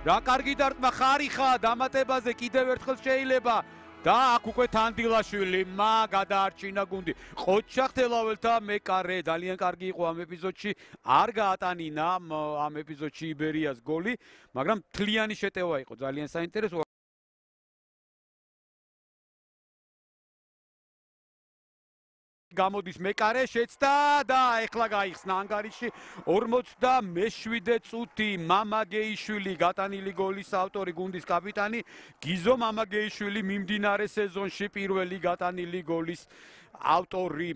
რა კარგი დარტყმა ხარიხა დამატებაზე კიდევ ერთხელ შეიძლება და აქ უკვე თანდილაშვილი გადაარჩინა გუნდი. ყოჩახთელაველთა მეკარე ძალიან კარგი იყო ამ ეპიზოდში. არ გაატანინა ამ ეპიზოდში იბერიას გოლი, მაგრამ თლიანი შეტევა იყო ძალიან საინტერესო. გამოდის მეკარე შეცდა და ეხლა გაიხსნა ანგარიში 47 წუთი მამაგეიშვილი გატანილი გოლის ავტორი გუნდის კაპიტანი გიზო მამაგეიშვილი მიმდინარე სეზონში პირველი გატანილი გოლის ავტორი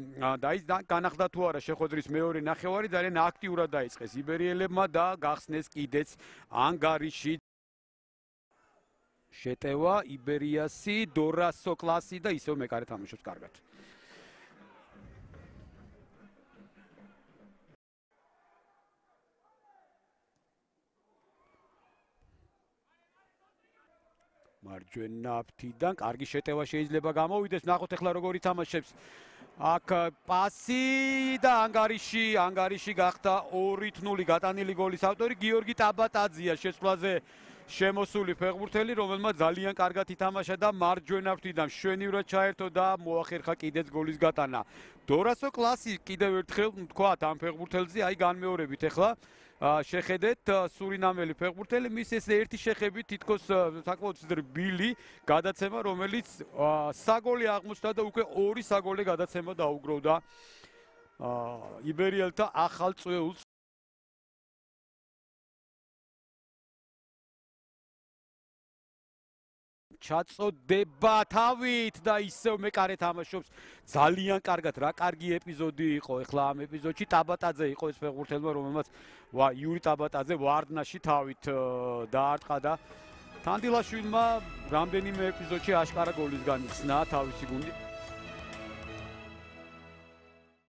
და ის განახდა თუ არა შეხვედრის მეორე ნახევარი ძალიან აქტიურად დაიწყეს იბერიელებმა და გახსნეს კიდეც ანგარიში შეტევა იბერიასი დორასო კლასი და ისევ მეკარე თამაშობს კარგად. მარჯვენა ფრთიდან კარგი შეტევა შეიძლება გამოვიდეს. ნახოთ ახლა როგორ ითამაშებს. აქ პასი და ანგარიში გახდა 2-0 გატანილი გოლის ავტორი გიორგი ტაბატაძეა შესვლაზე შემოსული ფეხბურთელი, რომელმაც ძალიან კარგად ითამაშა და მარჯვენა ფრთიდან მშვენივრად ჩაერთო და მოახერხა კიდეც გოლის გატანა. დორასო კლასი კიდევ ერთხელ თქვათ ამ ფეხბურთელზე, აი განმეორებით ახლა შეხედეთ სურინამელი ფეხბურთელი მის ეს ერთი შეხებით თითქოს საკმაოდ რბილი გადაცემა რომელიც საგოლე აღმოჩნდა და უკვე 2 საგოლე გადაცემა დაუგროვდა იბერიელთა ახალ წვეულს ჩაწოდება თავით და ისევ მეკარე თამაშობს ძალიან კარგად რა კარგი ეპიზოდი იყო ეხლა ამ ეპიზოდში ტაბატაძე იყო ეს ფეხბურთელმა რომელმაც იური ტაბატაძე ვარდნაში თავით დაარტყა და თანდილაშვილმა რამდენიმე ეპიზოდში აშკარა გოლის განიცნა თავისი გუნდი